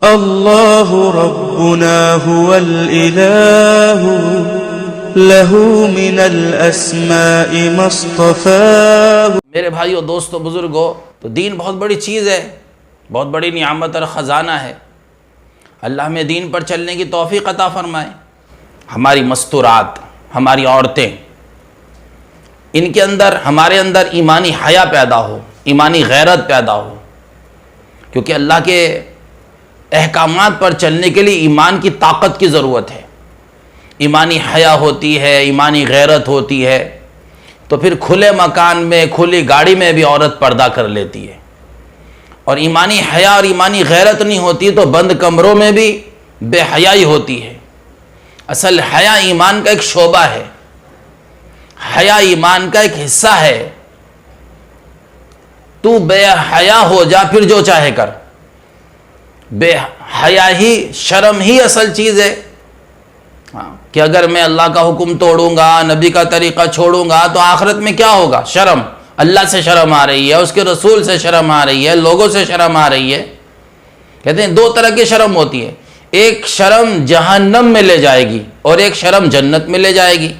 اللہ ربنا هو الإله له من الأسماء ما اصطفاه۔ میرے بھائیو، دوستو، بزرگو، تو دین بہت بڑی چیز ہے، بہت بڑی نعمت اور خزانہ ہے۔ اللہ ہمیں دین پر چلنے کی توفیق عطا فرمائے۔ ہماری مستورات، ہماری عورتیں، ان کے اندر، ہمارے اندر ایمانی حیا پیدا ہو، ایمانی غیرت پیدا ہو، کیونکہ اللہ کے احکامات پر چلنے کے لیے ایمان کی طاقت کی ضرورت ہے۔ ایمانی حیا ہوتی ہے، ایمانی غیرت ہوتی ہے، تو پھر کھلے مکان میں، کھلی گاڑی میں بھی عورت پردہ کر لیتی ہے۔ اور ایمانی حیا اور ایمانی غیرت نہیں ہوتی تو بند کمروں میں بھی بے حیائی ہوتی ہے۔ اصل حیا ایمان کا ایک شعبہ ہے، حیا ایمان کا ایک حصہ ہے۔ تو بے حیا ہو جا، پھر جو چاہے کر۔ بے حیا ہی، شرم ہی اصل چیز ہے، کہ اگر میں اللہ کا حکم توڑوں گا، نبی کا طریقہ چھوڑوں گا تو آخرت میں کیا ہوگا؟ شرم۔ اللہ سے شرم آ رہی ہے، اس کے رسول سے شرم آ رہی ہے، لوگوں سے شرم آ رہی ہے۔ کہتے ہیں دو طرح کی شرم ہوتی ہے، ایک شرم جہنم میں لے جائے گی اور ایک شرم جنت میں لے جائے گی۔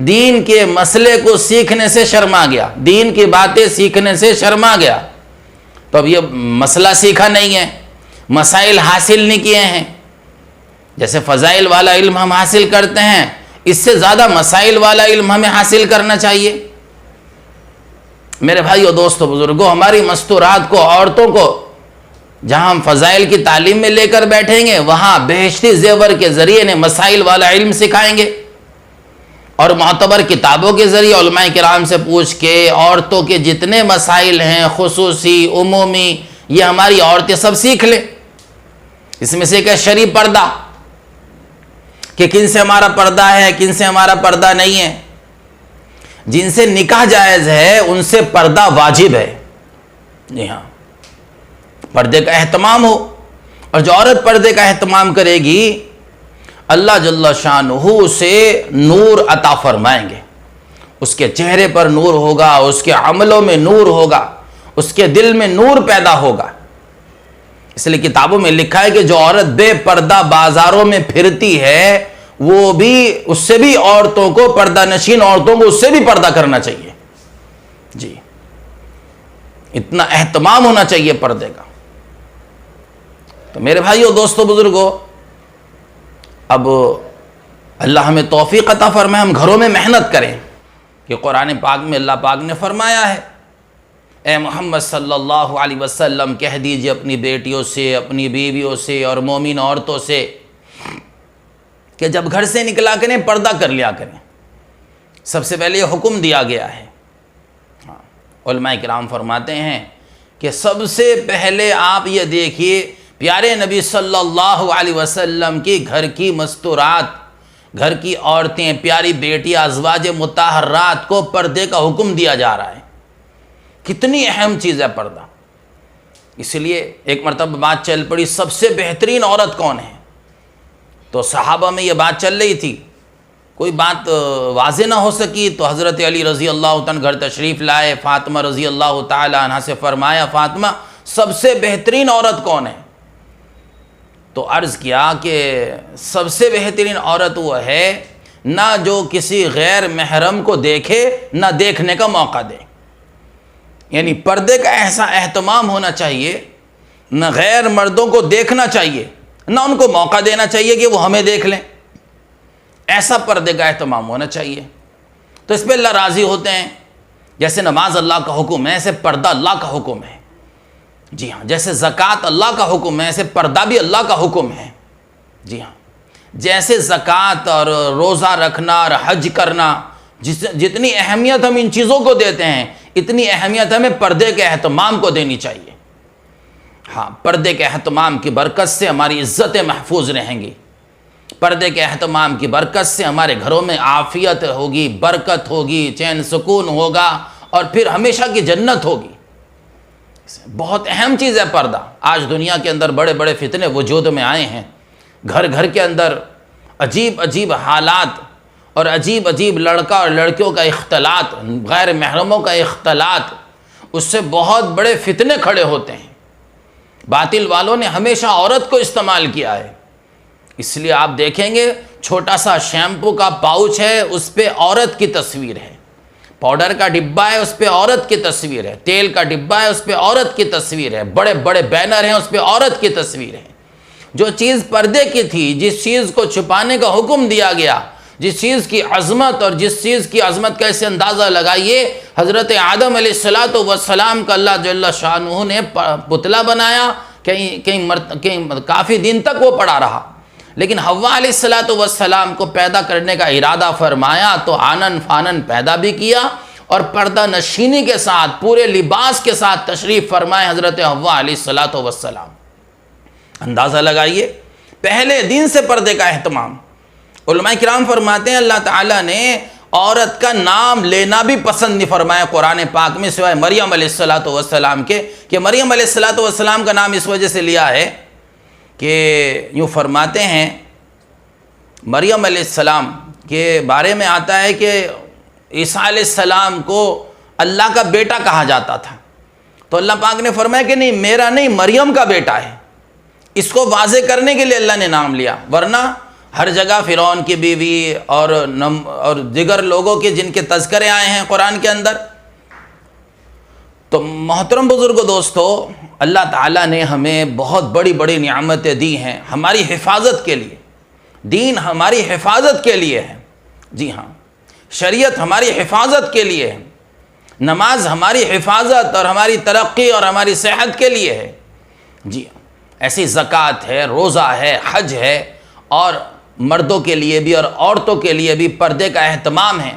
دین کے مسئلے کو سیکھنے سے شرما گیا، دین کی باتیں سیکھنے سے شرما گیا، تو اب یہ مسئلہ سیکھا نہیں ہے، مسائل حاصل نہیں کیے ہیں۔ جیسے فضائل والا علم ہم حاصل کرتے ہیں، اس سے زیادہ مسائل والا علم ہمیں حاصل کرنا چاہیے۔ میرے بھائیو، دوستو، بزرگوں، ہماری مستورات کو، عورتوں کو جہاں ہم فضائل کی تعلیم میں لے کر بیٹھیں گے، وہاں بہشتی زیور کے ذریعے نے مسائل والا علم سکھائیں گے، اور معتبر کتابوں کے ذریعے علماء کرام سے پوچھ کے عورتوں کے جتنے مسائل ہیں، خصوصی، عمومی، یہ ہماری عورتیں سب سیکھ لیں۔ اس میں سے ایک ہے شرعی پردہ، کہ کن سے ہمارا پردہ ہے، کن سے ہمارا پردہ نہیں ہے۔ جن سے نکاح جائز ہے ان سے پردہ واجب ہے۔ جی ہاں، پردے کا اہتمام ہو، اور جو عورت پردے کا اہتمام کرے گی، اللہ جل شانہ اسے نور عطا فرمائیں گے۔ اس کے چہرے پر نور ہوگا، اس کے عملوں میں نور ہوگا، اس کے دل میں نور پیدا ہوگا۔ اس لیے کتابوں میں لکھا ہے کہ جو عورت بے پردہ بازاروں میں پھرتی ہے، وہ بھی، اس سے بھی عورتوں کو، پردہ نشین عورتوں کو اس سے بھی پردہ کرنا چاہیے۔ جی، اتنا اہتمام ہونا چاہیے پردے کا۔ تو میرے بھائیو، دوستو، بزرگو، اب اللہ ہمیں توفیق عطا فرمائے، ہم گھروں میں محنت کریں، کہ قرآن پاک میں اللہ پاک نے فرمایا ہے، اے محمد صلی اللہ علیہ وسلم کہہ دیجئے اپنی بیٹیوں سے، اپنی بیویوں سے اور مومن عورتوں سے کہ جب گھر سے نکلا کریں پردہ کر لیا کریں۔ سب سے پہلے یہ حکم دیا گیا ہے۔ علماء کرام فرماتے ہیں کہ سب سے پہلے آپ یہ دیکھیے، پیارے نبی صلی اللہ علیہ وسلم کی گھر کی مستورات، گھر کی عورتیں، پیاری بیٹیاں، ازواج مطہرات کو پردے کا حکم دیا جا رہا ہے۔ کتنی اہم چیز ہے پردہ۔ اس لیے ایک مرتبہ بات چل پڑی، سب سے بہترین عورت کون ہے؟ تو صحابہ میں یہ بات چل رہی تھی، کوئی بات واضح نہ ہو سکی، تو حضرت علی رضی اللہ عنہ گھر تشریف لائے، فاطمہ رضی اللہ تعالی عنہ سے فرمایا، فاطمہ سب سے بہترین عورت کون ہے؟ تو عرض کیا کہ سب سے بہترین عورت وہ ہے نہ جو کسی غیر محرم کو دیکھے، نہ دیکھنے کا موقع دے۔ یعنی پردے کا ایسا اہتمام ہونا چاہیے، نہ غیر مردوں کو دیکھنا چاہیے، نہ ان کو موقع دینا چاہیے کہ وہ ہمیں دیکھ لیں۔ ایسا پردے کا اہتمام ہونا چاہیے، تو اس پہ اللہ راضی ہوتے ہیں۔ جیسے نماز اللہ کا حکم ہے، ایسے پردہ اللہ کا حکم ہے۔ جی ہاں، جیسے زکوٰۃ اللہ کا حکم ہے، ایسے پردہ بھی اللہ کا حکم ہے۔ جی ہاں، جیسے زکوٰۃ اور روزہ رکھنا اور حج کرنا، جتنی اہمیت ہم ان چیزوں کو دیتے ہیں، اتنی اہمیت ہمیں پردے کے اہتمام کو دینی چاہیے۔ ہاں، پردے کے اہتمام کی برکت سے ہماری عزتیں محفوظ رہیں گی، پردے کے اہتمام کی برکت سے ہمارے گھروں میں عافیت ہوگی، برکت ہوگی، چین سکون ہوگا، اور پھر ہمیشہ کی جنت ہوگی۔ بہت اہم چیز ہے پردہ۔ آج دنیا کے اندر بڑے بڑے فتنے وجود میں آئے ہیں، گھر گھر کے اندر عجیب عجیب حالات اور عجیب عجیب لڑکا اور لڑکیوں کا اختلاط، غیر محرموں کا اختلاط، اس سے بہت بڑے فتنے کھڑے ہوتے ہیں۔ باطل والوں نے ہمیشہ عورت کو استعمال کیا ہے، اس لیے آپ دیکھیں گے چھوٹا سا شیمپو کا پاؤچ ہے، اس پہ عورت کی تصویر ہے، پاؤڈر کا ڈبہ ہے اس پہ عورت کی تصویر ہے، تیل کا ڈبہ ہے اس پہ عورت کی تصویر ہے، بڑے بڑے بینر ہیں اس پہ عورت کی تصویر ہے۔ جو چیز پردے کی تھی، جس چیز کو چھپانے کا حکم دیا گیا، جس چیز کی عظمت، اور جس چیز کی عظمت کا اسے اندازہ لگائیے، حضرت آدم علیہ السلام کا اللہ جل شانہ نے پتلا بنایا، کہیں کافی دن تک وہ پڑا رہا، لیکن حوا علیہ السلام کو پیدا کرنے کا ارادہ فرمایا تو آنن فانن پیدا بھی کیا، اور پردہ نشینی کے ساتھ پورے لباس کے ساتھ تشریف فرمائے حضرت حوا علیہ السلام۔ اندازہ لگائیے، پہلے دن سے پردے کا اہتمام۔ علماء کرام فرماتے ہیں اللہ تعالیٰ نے عورت کا نام لینا بھی پسند نہیں فرمایا قرآن پاک میں، سوائے مریم علیہ السلام کے، کہ مریم علیہ السلام کا نام اس وجہ سے لیا ہے کہ یوں فرماتے ہیں مریم علیہ السلام کے بارے میں آتا ہے کہ عیسیٰ علیہ السلام کو اللہ کا بیٹا کہا جاتا تھا، تو اللہ پاک نے فرمایا کہ نہیں، میرا نہیں، مریم کا بیٹا ہے۔ اس کو واضح کرنے کے لیے اللہ نے نام لیا، ورنہ ہر جگہ فرعون کی بیوی اور دیگر لوگوں کے جن کے تذکرے آئے ہیں قرآن کے اندر۔ تو محترم بزرگوں، دوستو، اللہ تعالیٰ نے ہمیں بہت بڑی بڑی نعمتیں دی ہیں ہماری حفاظت کے لیے۔ دین ہماری حفاظت کے لیے ہے، جی ہاں، شریعت ہماری حفاظت کے لیے ہے، نماز ہماری حفاظت اور ہماری ترقی اور ہماری صحت کے لیے ہے، جی ہاں، ایسی زکوٰۃ ہے، روزہ ہے، حج ہے، اور مردوں کے لیے بھی اور عورتوں کے لیے بھی پردے کا اہتمام ہے۔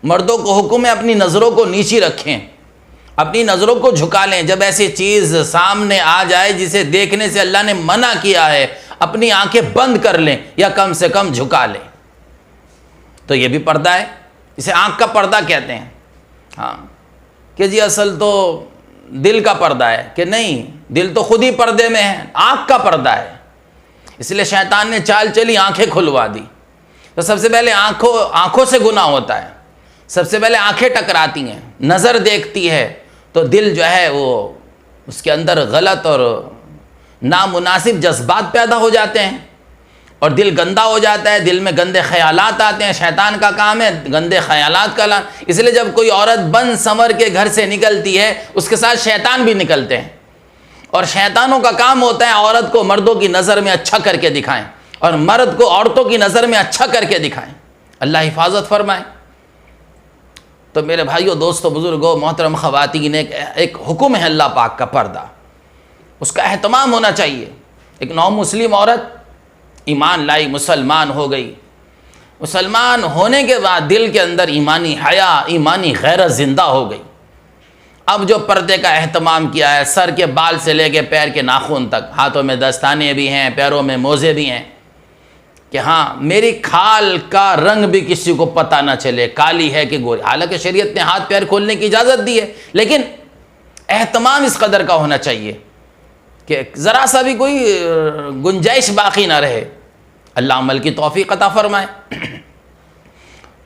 مردوں کو حکم ہے اپنی نظروں کو نیچی رکھیں، اپنی نظروں کو جھکا لیں، جب ایسی چیز سامنے آ جائے جسے دیکھنے سے اللہ نے منع کیا ہے، اپنی آنکھیں بند کر لیں یا کم سے کم جھکا لیں۔ تو یہ بھی پردہ ہے، اسے آنکھ کا پردہ کہتے ہیں۔ ہاں کہ جی اصل تو دل کا پردہ ہے، کہ نہیں، دل تو خود ہی پردے میں ہے، آنکھ کا پردہ ہے، اس لیے شیطان نے چال چلی آنکھیں کھلوا دی۔ تو سب سے پہلے آنکھوں سے گناہ ہوتا ہے، سب سے پہلے آنکھیں ٹکراتی ہیں، نظر دیکھتی ہے تو دل جو ہے وہ اس کے اندر غلط اور نامناسب جذبات پیدا ہو جاتے ہیں، اور دل گندا ہو جاتا ہے، دل میں گندے خیالات آتے ہیں۔ شیطان کا کام ہے گندے خیالات کا لان، اس لیے جب کوئی عورت بن سنور کے گھر سے نکلتی ہے اس کے ساتھ شیطان بھی نکلتے ہیں، اور شیطانوں کا کام ہوتا ہے عورت کو مردوں کی نظر میں اچھا کر کے دکھائیں، اور مرد کو عورتوں کی نظر میں اچھا کر کے دکھائیں۔ اللہ حفاظت فرمائے۔ تو میرے بھائیوں، دوستو، بزرگوں، محترم خواتین، ایک حکم ہے اللہ پاک کا، پردہ، اس کا اہتمام ہونا چاہیے۔ ایک نو مسلم عورت ایمان لائی، مسلمان ہو گئی، مسلمان ہونے کے بعد دل کے اندر ایمانی حیا، ایمانی غیرت زندہ ہو گئی۔ اب جو پردے کا اہتمام کیا ہے، سر کے بال سے لے کے پیر کے ناخن تک، ہاتھوں میں دستانے بھی ہیں، پیروں میں موزے بھی ہیں، کہ ہاں میری کھال کا رنگ بھی کسی کو پتہ نہ چلے، کالی ہے کہ گوری۔ حالانکہ شریعت نے ہاتھ پیر کھولنے کی اجازت دی ہے، لیکن اہتمام اس قدر کا ہونا چاہیے کہ ذرا سا بھی کوئی گنجائش باقی نہ رہے۔ اللہ عمل کی توفیق عطا فرمائے۔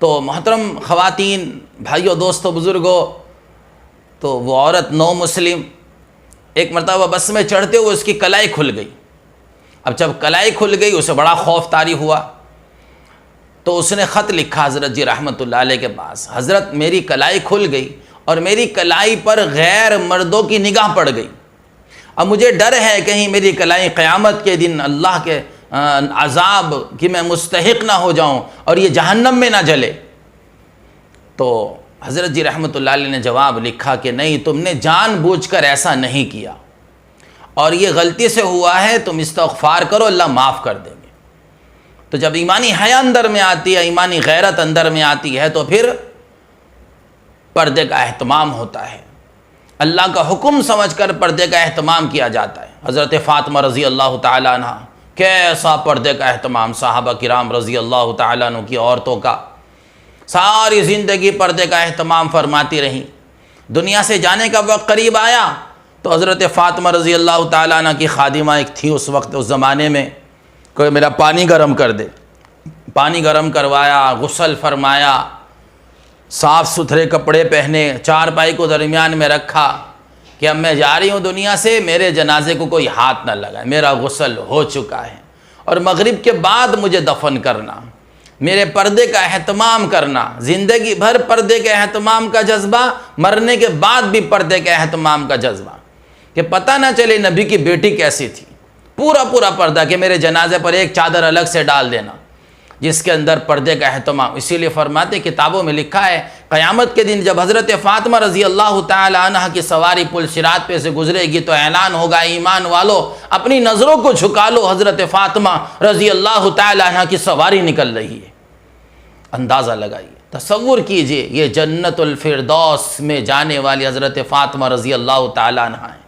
تو محترم خواتین، بھائیوں، دوستو، بزرگوں، تو وہ عورت نو مسلم ایک مرتبہ بس میں چڑھتے ہوئے اس کی کلائی کھل گئی۔ اب جب کلائی کھل گئی اسے بڑا خوف طاری ہوا، تو اس نے خط لکھا حضرت جی رحمۃ اللہ علیہ کے پاس، حضرت میری کلائی کھل گئی اور میری کلائی پر غیر مردوں کی نگاہ پڑ گئی، اب مجھے ڈر ہے کہیں میری کلائی قیامت کے دن اللہ کے عذاب کی میں مستحق نہ ہو جاؤں اور یہ جہنم میں نہ جلے۔ تو حضرت جی رحمۃ اللہ علیہ نے جواب لکھا کہ نہیں، تم نے جان بوجھ کر ایسا نہیں کیا، اور یہ غلطی سے ہوا ہے، تم استغفار کرو، اللہ معاف کر دیں گے۔ تو جب ایمانی حیا اندر میں آتی ہے، ایمانی غیرت اندر میں آتی ہے، تو پھر پردے کا اہتمام ہوتا ہے، اللہ کا حکم سمجھ کر پردے کا اہتمام کیا جاتا ہے۔ حضرت فاطمہ رضی اللہ تعالیٰ عنہ، کیسا پردے کا اہتمام، صحابہ کرام رضی اللہ تعالیٰ عنہ کی عورتوں کا، ساری زندگی پردے کا اہتمام فرماتی رہیں۔ دنیا سے جانے کا وقت قریب آیا تو حضرت فاطمہ رضی اللہ تعالیٰ عنہ کی خادمہ ایک تھی اس وقت، اس زمانے میں، کوئی میرا پانی گرم کر دے، پانی گرم کروایا، غسل فرمایا، صاف ستھرے کپڑے پہنے، چارپائی کو درمیان میں رکھا کہ اب میں جا رہی ہوں دنیا سے، میرے جنازے کو کوئی ہاتھ نہ لگائے، میرا غسل ہو چکا ہے، اور مغرب کے بعد مجھے دفن کرنا، میرے پردے کا اہتمام کرنا، زندگی بھر پردے کے اہتمام کا جذبہ، مرنے کے بعد بھی پردے کے اہتمام کا جذبہ، کہ پتہ نہ چلے نبی کی بیٹی کیسی تھی، پورا پردہ، کہ میرے جنازے پر ایک چادر الگ سے ڈال دینا جس کے اندر پردے کا اہتمام۔ اسی لیے فرماتے کتابوں میں لکھا ہے قیامت کے دن جب حضرت فاطمہ رضی اللہ تعالی عنہ کی سواری پل صراط پہ سے گزرے گی تو اعلان ہوگا ایمان والو اپنی نظروں کو جھکا لو، حضرت فاطمہ رضی اللہ تعالی عنہ کی سواری نکل رہی ہے۔ اندازہ لگائیے، تصور کیجئے، یہ جنت الفردوس میں جانے والی حضرت فاطمہ رضی اللہ تعالی عنہ ہیں،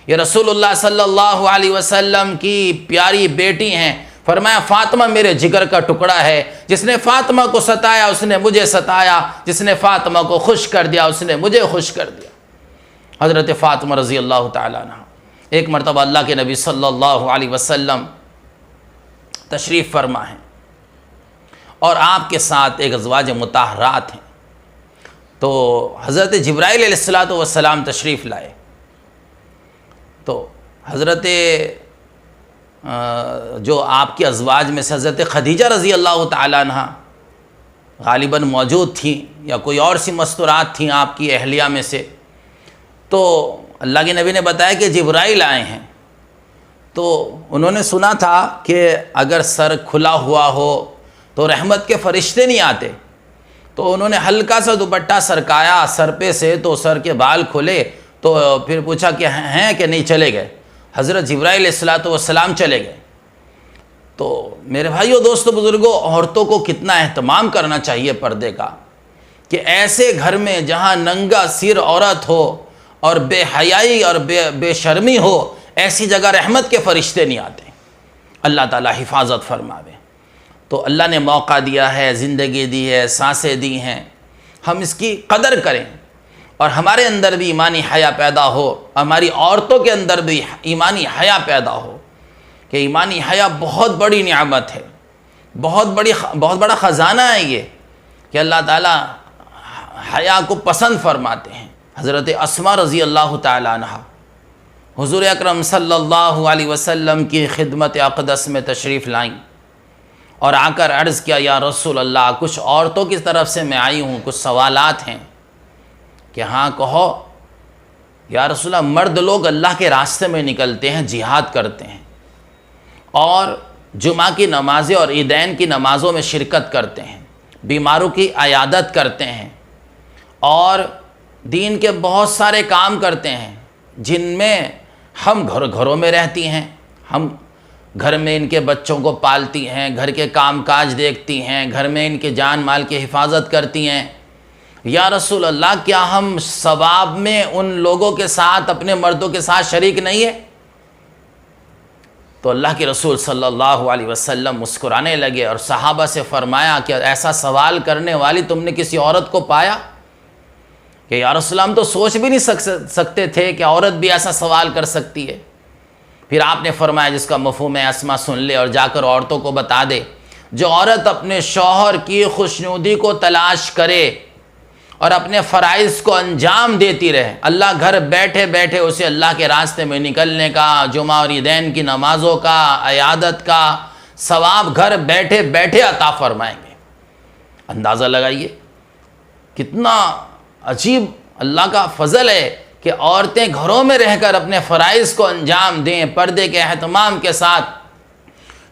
یہ رسول اللہ صلی اللہ علیہ وسلم کی پیاری بیٹی ہیں۔ فرمایا فاطمہ میرے جگر کا ٹکڑا ہے، جس نے فاطمہ کو ستایا اس نے مجھے ستایا، جس نے فاطمہ کو خوش کر دیا اس نے مجھے خوش کر دیا۔ حضرت فاطمہ رضی اللہ تعالی عنہ، ایک مرتبہ اللہ کے نبی صلی اللہ علیہ وسلم تشریف فرما ہیں اور آپ کے ساتھ ایک ازواج مطہرات ہیں، تو حضرت جبرائیل علیہ السلام تشریف لائے، تو حضرت جو آپ کی ازواج میں سے حضرت خدیجہ رضی اللہ تعالی عنہ غالباً موجود تھیں یا کوئی اور سی مستورات تھیں آپ کی اہلیہ میں سے، تو اللہ کے نبی نے بتایا کہ جبرائیل آئے ہیں، تو انہوں نے سنا تھا کہ اگر سر کھلا ہوا ہو تو رحمت کے فرشتے نہیں آتے، تو انہوں نے ہلکا سا دوپٹہ سرکایا سر پہ سے، تو سر کے بال کھلے، تو پھر پوچھا کہ ہیں کہ نہیں، چلے گئے، حضرت جبرائیل علیہ السلام چلے گئے۔ تو میرے بھائیوں دوستو بزرگوں، عورتوں کو کتنا اہتمام کرنا چاہیے پردے کا، کہ ایسے گھر میں جہاں ننگا سر عورت ہو اور بے حیائی اور بے شرمی ہو، ایسی جگہ رحمت کے فرشتے نہیں آتے، اللہ تعالیٰ حفاظت فرماوے۔ تو اللہ نے موقع دیا ہے، زندگی دی ہے، سانسیں دی ہیں، ہم اس کی قدر کریں، اور ہمارے اندر بھی ایمانی حیا پیدا ہو، ہماری عورتوں کے اندر بھی ایمانی حیا پیدا ہو، کہ ایمانی حیا بہت بڑی نعمت ہے، بہت بڑا خزانہ ہے یہ، کہ اللہ تعالیٰ حیا کو پسند فرماتے ہیں۔ حضرت اسماء رضی اللہ تعالی عنہ حضور اکرم صلی اللہ علیہ وسلم کی خدمت اقدس میں تشریف لائیں اور آ کر عرض کیا یا رسول اللہ، کچھ عورتوں کی طرف سے میں آئی ہوں، کچھ سوالات ہیں۔ کہ ہاں کہو۔ یا رسول اللہ، مرد لوگ اللہ کے راستے میں نکلتے ہیں، جہاد کرتے ہیں، اور جمعہ کی نمازیں اور عیدین کی نمازوں میں شرکت کرتے ہیں، بیماروں کی عیادت کرتے ہیں، اور دین کے بہت سارے کام کرتے ہیں جن میں ہم گھروں میں رہتی ہیں، ہم گھر میں ان کے بچوں کو پالتی ہیں، گھر کے کام کاج دیکھتی ہیں، گھر میں ان کے جان مال کی حفاظت کرتی ہیں۔ یا رسول اللہ، کیا ہم ثواب میں ان لوگوں کے ساتھ اپنے مردوں کے ساتھ شریک نہیں ہیں؟ تو اللہ کے رسول صلی اللہ علیہ وسلم مسکرانے لگے اور صحابہ سے فرمایا کہ ایسا سوال کرنے والی تم نے کسی عورت کو پایا؟ کہ یا رسول اللہ، ہم تو سوچ بھی نہیں سکتے تھے کہ عورت بھی ایسا سوال کر سکتی ہے۔ پھر آپ نے فرمایا جس کا مفہوم اسما سن لے اور جا کر عورتوں کو بتا دے، جو عورت اپنے شوہر کی خوشنودی کو تلاش کرے اور اپنے فرائض کو انجام دیتی رہے، اللہ گھر بیٹھے بیٹھے اسے اللہ کے راستے میں نکلنے کا، جمعہ اور عیدین کی نمازوں کا، عیادت کا ثواب گھر بیٹھے بیٹھے عطا فرمائیں گے۔ اندازہ لگائیے کتنا عجیب اللہ کا فضل ہے کہ عورتیں گھروں میں رہ کر اپنے فرائض کو انجام دیں، پردے کے اہتمام کے ساتھ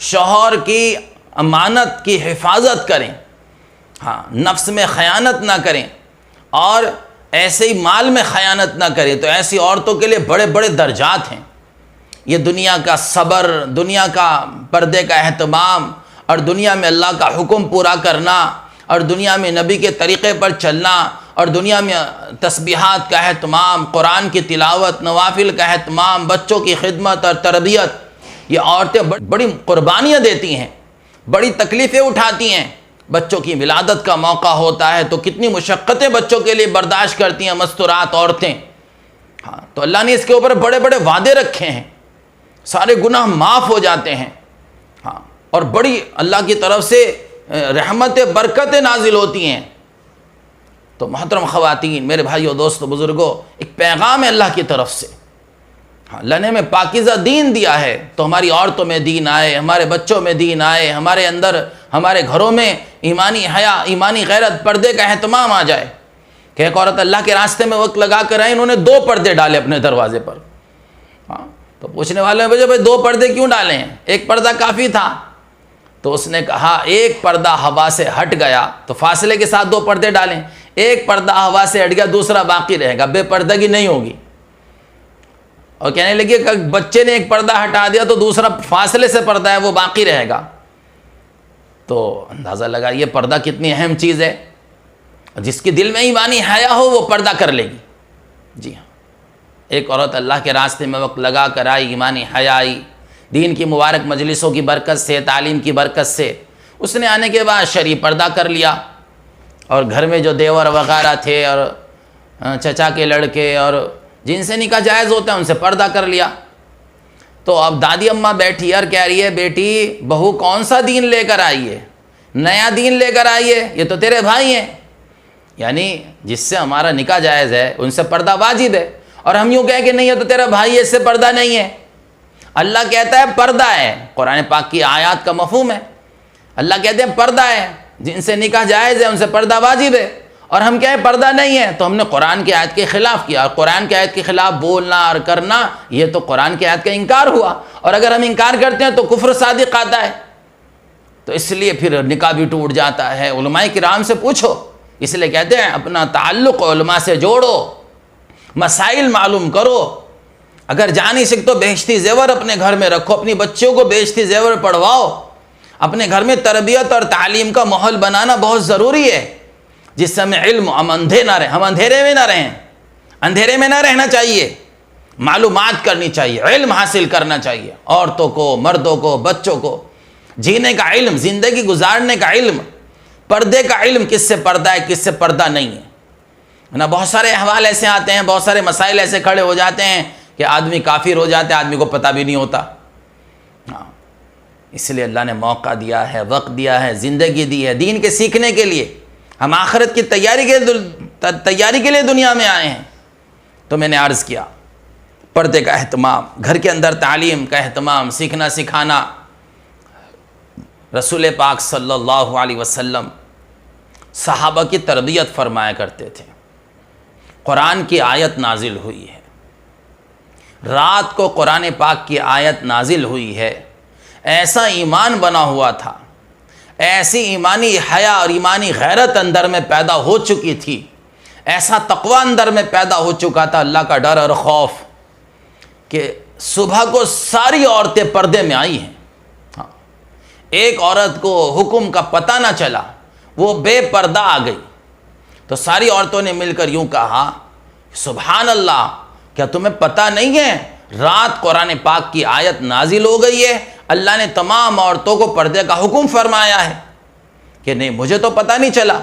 شوہر کی امانت کی حفاظت کریں، ہاں نفس میں خیانت نہ کریں، اور ایسے ہی مال میں خیانت نہ کریں۔ تو ایسی عورتوں کے لیے بڑے بڑے درجات ہیں، یہ دنیا کا صبر، دنیا کا پردے کا اہتمام، اور دنیا میں اللہ کا حکم پورا کرنا، اور دنیا میں نبی کے طریقے پر چلنا، اور دنیا میں تسبیحات کا اہتمام، قرآن کی تلاوت، نوافل کا اہتمام، بچوں کی خدمت اور تربیت۔ یہ عورتیں بڑی قربانیاں دیتی ہیں، بڑی تکلیفیں اٹھاتی ہیں۔ بچوں کی ولادت کا موقع ہوتا ہے تو کتنی مشقتیں بچوں کے لیے برداشت کرتی ہیں مستورات عورتیں۔ ہاں، تو اللہ نے اس کے اوپر بڑے بڑے وعدے رکھے ہیں، سارے گناہ معاف ہو جاتے ہیں، ہاں، اور بڑی اللہ کی طرف سے رحمت برکتیں نازل ہوتی ہیں۔ تو محترم خواتین، میرے بھائیوں، دوستو، بزرگوں، ایک پیغام ہے اللہ کی طرف سے۔ اللہ نے ہمیں پاکیزہ دین دیا ہے تو ہماری عورتوں میں دین آئے، ہمارے بچوں میں دین آئے، ہمارے اندر، ہمارے گھروں میں ایمانی حیا، ایمانی غیرت، پردے کا اہتمام آ جائے۔ کہ ایک عورت اللہ کے راستے میں وقت لگا کر آئی، انہوں نے 2 پردے ڈالے اپنے دروازے پر۔ تو پوچھنے والے ہیں بھائی 2 پردے کیوں ڈالے ہیں؟ ایک پردہ کافی تھا۔ تو اس نے کہا ایک پردہ ہوا سے ہٹ گیا تو فاصلے کے ساتھ 2 پردے ڈالیں، ایک پردہ ہوا سے ہٹ گیا دوسرا باقی رہے گا، بے پردگی نہیں ہوگی۔ اور کہنے لگی کہ بچے نے ایک پردہ ہٹا دیا تو دوسرا فاصلے سے پردہ ہے وہ باقی رہے گا۔ تو اندازہ لگا یہ پردہ کتنی اہم چیز ہے۔ جس کے دل میں ایمانی حیا ہو وہ پردہ کر لے گی۔ جی ہاں، ایک عورت اللہ کے راستے میں وقت لگا کر آئی، ایمانی حیا آئی، دین کی مبارک مجلسوں کی برکت سے، تعلیم کی برکت سے اس نے آنے کے بعد شرعی پردہ کر لیا، اور گھر میں جو دیور وغیرہ تھے اور چچا کے لڑکے اور جن سے نکاح جائز ہوتا ہے ان سے پردہ کر لیا۔ تو اب دادی اماں بیٹھی اور کہہ رہی ہے بیٹی بہو کون سا دین لے کر آئی ہے؟ نیا دین لے کر آئی ہے، یہ تو تیرے بھائی ہیں، یعنی جس سے ہمارا نکاح جائز ہے ان سے پردہ واجب ہے، اور ہم یوں کہیں کہ نہیں یہ تو تیرا بھائی ہے اس سے پردہ نہیں ہے۔ اللہ کہتا ہے پردہ ہے، قرآن پاک کی آیات کا مفہوم ہے۔ اللہ کہتے ہیں پردہ ہے، جن سے نکاح جائز ہے ان سے پردہ واجب ہے، اور ہم کہیں پردہ نہیں ہے تو ہم نے قرآن کی آیت کے خلاف کیا، اور قرآن کی آیت کے خلاف بولنا اور کرنا یہ تو قرآن کی آیت کا انکار ہوا، اور اگر ہم انکار کرتے ہیں تو کفر صادق آتا ہے۔ تو اس لیے پھر نکاح بھی ٹوٹ جاتا ہے۔ علماء کرام سے پوچھو، اس لیے کہتے ہیں اپنا تعلق علماء سے جوڑو، مسائل معلوم کرو۔ اگر جا نہیں سکتے تو بیشتی زیور اپنے گھر میں رکھو، اپنی بچوں کو بیشتی زیور پڑھواؤ۔ اپنے گھر میں تربیت اور تعلیم کا ماحول بنانا بہت ضروری ہے، جس سے ہمیں علم، ہم اندھے نہ رہیں، ہم اندھیرے میں نہ رہیں، اندھیرے میں نہ رہنا چاہیے، معلومات کرنی چاہیے، علم حاصل کرنا چاہیے، عورتوں کو، مردوں کو، بچوں کو جینے کا علم، زندگی گزارنے کا علم، پردے کا علم، کس سے پردہ ہے کس سے پردہ نہیں ہے نا۔ بہت سارے احوال ایسے آتے ہیں، بہت سارے مسائل ایسے کھڑے ہو جاتے ہیں کہ آدمی کافر ہو جاتے ہیں، آدمی کو پتہ بھی نہیں ہوتا۔ اس لیے اللہ نے موقع دیا ہے، وقت دیا ہے، زندگی دی ہے دین کے سیکھنے کے لیے۔ ہم آخرت کی تیاری کے لیے دنیا میں آئے ہیں۔ تو میں نے عرض کیا پردے کا اہتمام، گھر کے اندر تعلیم کا اہتمام، سیکھنا سکھانا۔ رسول پاک صلی اللہ علیہ وسلم صحابہ کی تربیت فرمایا کرتے تھے۔ قرآن کی آیت نازل ہوئی ہے، رات کو قرآن پاک کی آیت نازل ہوئی ہے، ایسا ایمان بنا ہوا تھا، ایسی ایمانی حیا اور ایمانی غیرت اندر میں پیدا ہو چکی تھی، ایسا تقوی اندر میں پیدا ہو چکا تھا، اللہ کا ڈر اور خوف، کہ صبح کو ساری عورتیں پردے میں آئی ہیں۔ ایک عورت کو حکم کا پتہ نہ چلا، وہ بے پردہ آ گئی، تو ساری عورتوں نے مل کر یوں کہا سبحان اللہ، کیا تمہیں پتہ نہیں ہے رات قرآن پاک کی آیت نازل ہو گئی ہے، اللہ نے تمام عورتوں کو پردے کا حکم فرمایا ہے؟ کہ نہیں مجھے تو پتہ نہیں چلا۔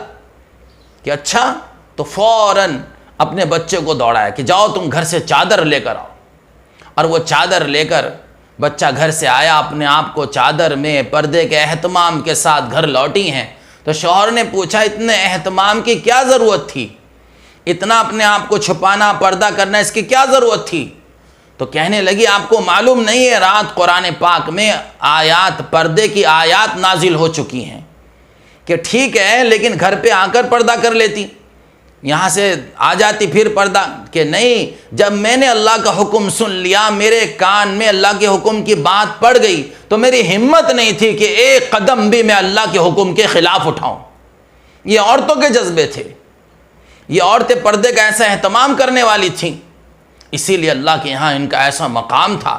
کہ اچھا، تو فوراً اپنے بچے کو دوڑایا کہ جاؤ تم گھر سے چادر لے کر آؤ، اور وہ چادر لے کر بچہ گھر سے آیا، اپنے آپ کو چادر میں پردے کے اہتمام کے ساتھ گھر لوٹی ہیں۔ تو شوہر نے پوچھا اتنے اہتمام کی کیا ضرورت تھی، اتنا اپنے آپ کو چھپانا، پردہ کرنا، اس کی کیا ضرورت تھی؟ تو کہنے لگی آپ کو معلوم نہیں ہے رات قرآن پاک میں آیات، پردے کی آیات نازل ہو چکی ہیں۔ کہ ٹھیک ہے لیکن گھر پہ آ کر پردہ کر لیتی، یہاں سے آ جاتی پھر پردہ۔ کہ نہیں، جب میں نے اللہ کا حکم سن لیا، میرے کان میں اللہ کے حکم کی بات پڑ گئی، تو میری ہمت نہیں تھی کہ ایک قدم بھی میں اللہ کے حکم کے خلاف اٹھاؤں۔ یہ عورتوں کے جذبے تھے، یہ عورتیں پردے کا ایسا اہتمام کرنے والی تھیں، اسی لیے اللہ کے یہاں ان کا ایسا مقام تھا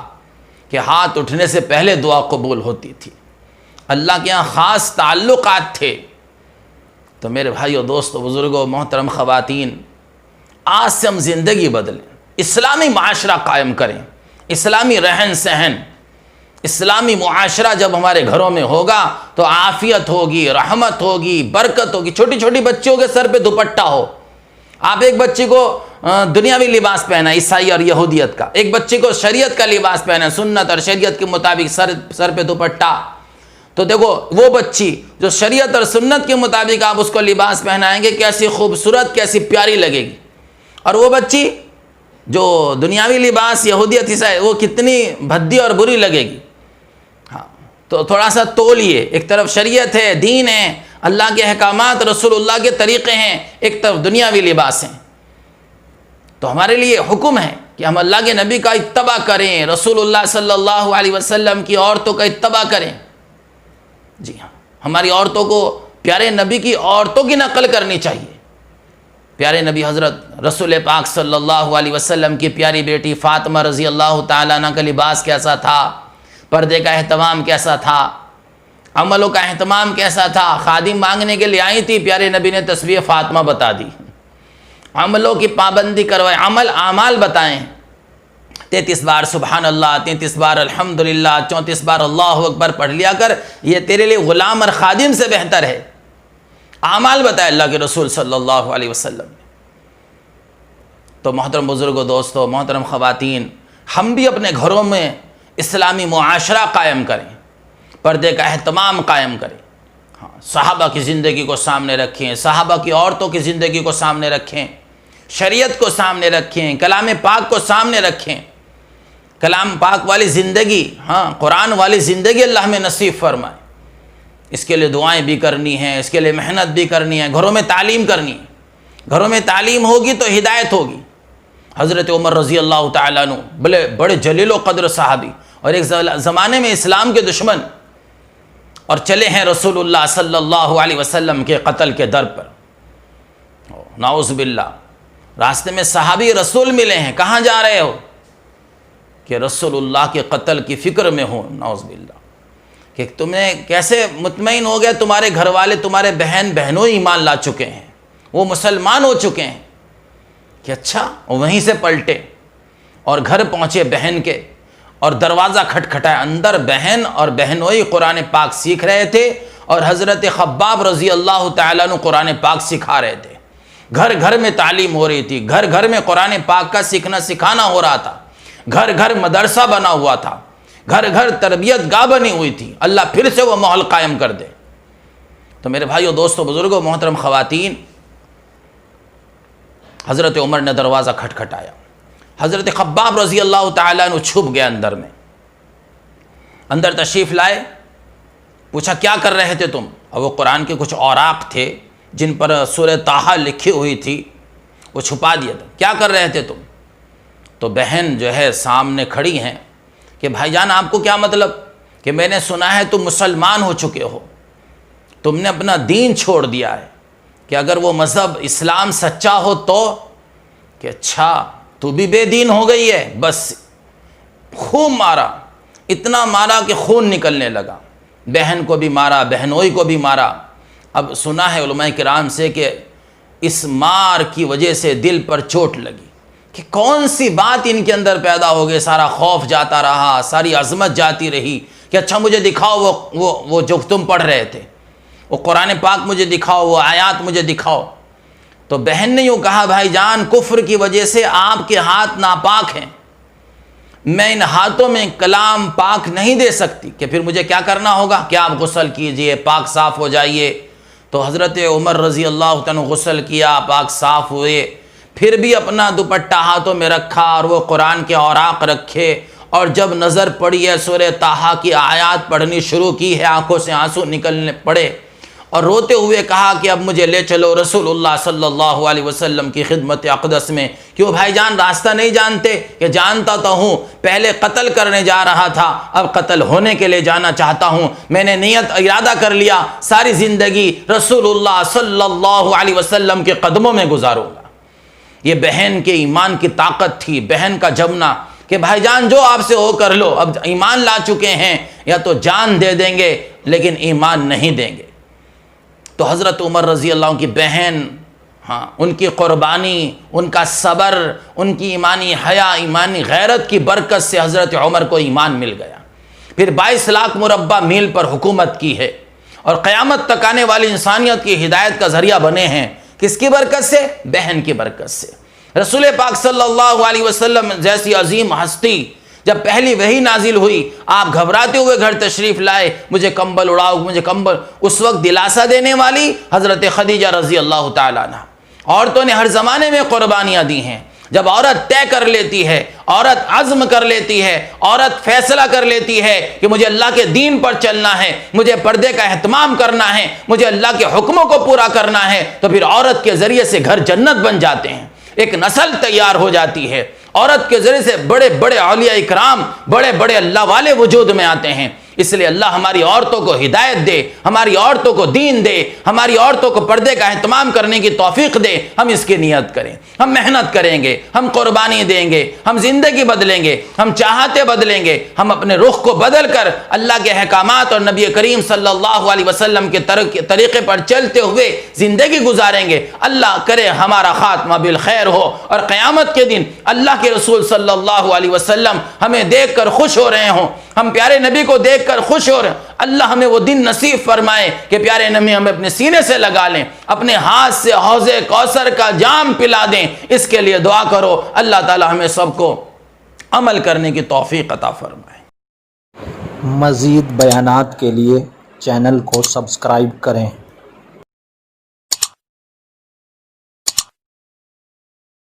کہ ہاتھ اٹھنے سے پہلے دعا قبول ہوتی تھی، اللہ کے یہاں خاص تعلقات تھے۔ تو میرے بھائیو، دوستو، بزرگوں، محترم خواتین، آج سے ہم زندگی بدلیں، اسلامی معاشرہ قائم کریں، اسلامی رہن سہن، اسلامی معاشرہ جب ہمارے گھروں میں ہوگا تو عافیت ہوگی، رحمت ہوگی، برکت ہوگی۔ چھوٹی چھوٹی بچیوں کے سر پہ دوپٹہ ہو، آپ ایک بچی کو دنیاوی لباس پہنا عیسائی اور یہودیت کا، ایک بچی کو شریعت کا لباس پہنا، سنت اور شریعت کے مطابق سر پہ دوپٹہ، تو دیکھو وہ بچی جو شریعت اور سنت کے مطابق آپ اس کو لباس پہنائیں گے کیسی خوبصورت کیسی پیاری لگے گی، اور وہ بچی جو دنیاوی لباس یہودیت عیسائی وہ کتنی بھدی اور بری لگے گی۔ ہاں تو تھوڑا سا تولیے، ایک طرف شریعت ہے، دین ہے، اللہ کے احکامات، رسول اللہ کے طریقے ہیں، ایک طرف دنیاوی لباس ہیں۔ تو ہمارے لیے حکم ہے کہ ہم اللہ کے نبی کا اتباع کریں، رسول اللہ صلی اللہ علیہ وسلم کی عورتوں کا اتباع کریں۔ جی ہاں، ہماری عورتوں کو پیارے نبی کی عورتوں کی نقل کرنی چاہیے۔ پیارے نبی حضرت رسول پاک صلی اللہ علیہ وسلم کی پیاری بیٹی فاطمہ رضی اللہ تعالیٰ عنہ کا لباس کیسا تھا، پردے کا اہتمام کیسا تھا، عملوں کا اہتمام کیسا تھا۔ خادم مانگنے کے لیے آئی تھی، پیارے نبی نے تسبیح فاطمہ بتا دی، عملوں کی پابندی کروائے، اعمال بتائیں، 33 بار سبحان اللہ، 33 بار الحمدللہ، 34 بار اللہ اکبر پڑھ لیا کر، یہ تیرے لیے غلام اور خادم سے بہتر ہے۔ اعمال بتائے اللہ کے رسول صلی اللہ علیہ وسلم۔ تو محترم بزرگوں، دوستو، محترم خواتین، ہم بھی اپنے گھروں میں اسلامی معاشرہ قائم کریں، پردے کا اہتمام قائم کریں۔ ہاں، صحابہ کی زندگی کو سامنے رکھیں، صحابہ کی عورتوں کی زندگی کو سامنے رکھیں، شریعت کو سامنے رکھیں، کلام پاک کو سامنے رکھیں، کلام پاک والی زندگی، ہاں قرآن والی زندگی اللہ میں نصیب فرمائے۔ اس کے لیے دعائیں بھی کرنی ہیں، اس کے لیے محنت بھی کرنی ہے، گھروں میں تعلیم کرنی ہے۔ گھروں میں تعلیم ہوگی تو ہدایت ہوگی۔ حضرت عمر رضی اللہ تعالیٰ عنہ بڑے جلیل و قدر صحابی، اور ایک زمانے میں اسلام کے دشمن، اور چلے ہیں رسول اللہ صلی اللہ علیہ وسلم کے قتل کے در پر، نعوذ باللہ۔ راستے میں صحابی رسول ملے ہیں، کہاں جا رہے ہو؟ کہ رسول اللہ کے قتل کی فکر میں ہوں، نعوذ باللہ۔ کہ تمہیں کیسے مطمئن ہو گیا، تمہارے گھر والے، تمہارے بہنوں ایمان لا چکے ہیں، وہ مسلمان ہو چکے ہیں؟ کہ اچھا، وہیں سے پلٹے اور گھر پہنچے بہن کے، اور دروازہ کھٹکھٹایا، اندر بہن اور بہنوئی قرآن پاک سیکھ رہے تھے، اور حضرت خباب رضی اللہ تعالیٰ عنہ قرآن پاک سکھا رہے تھے۔ گھر گھر میں تعلیم ہو رہی تھی، گھر گھر میں قرآن پاک کا سیکھنا سکھانا ہو رہا تھا، گھر گھر مدرسہ بنا ہوا تھا، گھر گھر تربیت گاہ بنی ہوئی تھی۔ اللہ پھر سے وہ ماحول قائم کر دے۔ تو میرے بھائیو، دوستو، بزرگوں، محترم خواتین، حضرت عمر نے دروازہ کھٹکھٹایا، حضرت خباب رضی اللہ تعالیٰ عنہ چھپ گیا اندر میں، اندر تشریف لائے، پوچھا کیا کر رہے تھے تم؟ اور وہ قرآن کے کچھ اوراق تھے جن پر سورہ طٰہٰ لکھی ہوئی تھی، وہ چھپا دیا تھا، کیا کر رہے تھے تم؟ تو بہن جو ہے سامنے کھڑی ہیں کہ بھائی جان، آپ کو کیا مطلب؟ کہ میں نے سنا ہے تم مسلمان ہو چکے ہو، تم نے اپنا دین چھوڑ دیا ہے، کہ اگر وہ مذہب اسلام سچا ہو تو؟ کہ اچھا، تو بھی بے دین ہو گئی ہے؟ بس خوب مارا، اتنا مارا کہ خون نکلنے لگا، بہن کو بھی مارا، بہنوئی کو بھی مارا۔ اب سنا ہے علماء کرام سے کہ اس مار کی وجہ سے دل پر چوٹ لگی، کہ کون سی بات ان کے اندر پیدا ہو گئی، سارا خوف جاتا رہا، ساری عظمت جاتی رہی، کہ اچھا مجھے دکھاؤ وہ جو تم پڑھ رہے تھے، وہ قرآن پاک مجھے دکھاؤ، وہ آیات مجھے دکھاؤ۔ تو بہن نے یوں کہا، بھائی جان، کفر کی وجہ سے آپ کے ہاتھ ناپاک ہیں، میں ان ہاتھوں میں کلام پاک نہیں دے سکتی، کہ پھر مجھے کیا کرنا ہوگا؟ کہ آپ غسل کیجئے، پاک صاف ہو جائیے۔ تو حضرت عمر رضی اللہ عنہ غسل کیا، پاک صاف ہوئے، پھر بھی اپنا دوپٹہ ہاتھوں میں رکھا اور وہ قرآن کے اوراق رکھے، اور جب نظر پڑی ہے سورہ طٰہٰ کی آیات پڑھنی شروع کی ہے، آنکھوں سے آنسو نکلنے پڑے، اور روتے ہوئے کہا کہ اب مجھے لے چلو رسول اللہ صلی اللہ علیہ وسلم کی خدمت اقدس میں۔ کیوں بھائی جان، راستہ نہیں جانتے؟ کہ جانتا تو ہوں، پہلے قتل کرنے جا رہا تھا، اب قتل ہونے کے لیے جانا چاہتا ہوں، میں نے نیت ارادہ کر لیا، ساری زندگی رسول اللہ صلی اللہ علیہ وسلم کے قدموں میں گزاروں گا۔ یہ بہن کے ایمان کی طاقت تھی، بہن کا جمنا، کہ بھائی جان جو آپ سے ہو کر لو، اب ایمان لا چکے ہیں، یا تو جان دے دیں گے لیکن ایمان نہیں دیں گے۔ تو حضرت عمر رضی اللہ عنہ کی بہن، ہاں، ان کی قربانی، ان کا صبر، ان کی ایمانی حیا، ایمانی غیرت کی برکت سے حضرت عمر کو ایمان مل گیا۔ پھر 22 لاکھ مربع میل پر حکومت کی ہے، اور قیامت تک آنے والی انسانیت کی ہدایت کا ذریعہ بنے ہیں۔ کس کی برکت سے؟ بہن کی برکت سے۔ رسول پاک صلی اللہ علیہ وسلم جیسی عظیم ہستی جب پہلی وحی نازل ہوئی آپ گھبراتے ہوئے گھر تشریف لائے، مجھے کمبل اڑاؤ، مجھے کمبل، اس وقت دلاسا دینے والی حضرت خدیجہ رضی اللہ تعالیٰ عنہ۔ عورتوں نے ہر زمانے میں قربانیاں دی ہیں۔ جب عورت طے کر لیتی ہے، عورت عزم کر لیتی ہے، عورت فیصلہ کر لیتی ہے کہ مجھے اللہ کے دین پر چلنا ہے، مجھے پردے کا اہتمام کرنا ہے، مجھے اللہ کے حکموں کو پورا کرنا ہے، تو پھر عورت کے ذریعے سے گھر جنت بن جاتے ہیں، ایک نسل تیار ہو جاتی ہے۔ عورت کے ذریعے سے بڑے بڑے اولیاء اکرام، بڑے بڑے اللہ والے وجود میں آتے ہیں۔ اس لیے اللہ ہماری عورتوں کو ہدایت دے، ہماری عورتوں کو دین دے، ہماری عورتوں کو پردے کا اہتمام کرنے کی توفیق دے۔ ہم اس کی نیت کریں، ہم محنت کریں گے، ہم قربانی دیں گے، ہم زندگی بدلیں گے، ہم چاہتے بدلیں گے، ہم اپنے رخ کو بدل کر اللہ کے احکامات اور نبی کریم صلی اللہ علیہ وسلم کے طریقے پر چلتے ہوئے زندگی گزاریں گے۔ اللہ کرے ہمارا خاتمہ بالخیر ہو، اور قیامت کے دن اللہ کے رسول صلی اللہ علیہ وسلم ہمیں دیکھ کر خوش ہو رہے ہوں، ہم پیارے نبی کو دیکھ کر خوش ہو رہے ہیں۔ اللہ ہمیں وہ دن نصیب فرمائے کہ پیارے نبی ہمیں اپنے سینے سے لگا لیں، اپنے ہاتھ سے حوض کوثر کا جام پلا دیں۔ اس کے لیے دعا کرو، اللہ تعالی ہمیں سب کو عمل کرنے کی توفیق عطا فرمائے۔ مزید بیانات کے لیے چینل کو سبسکرائب کریں۔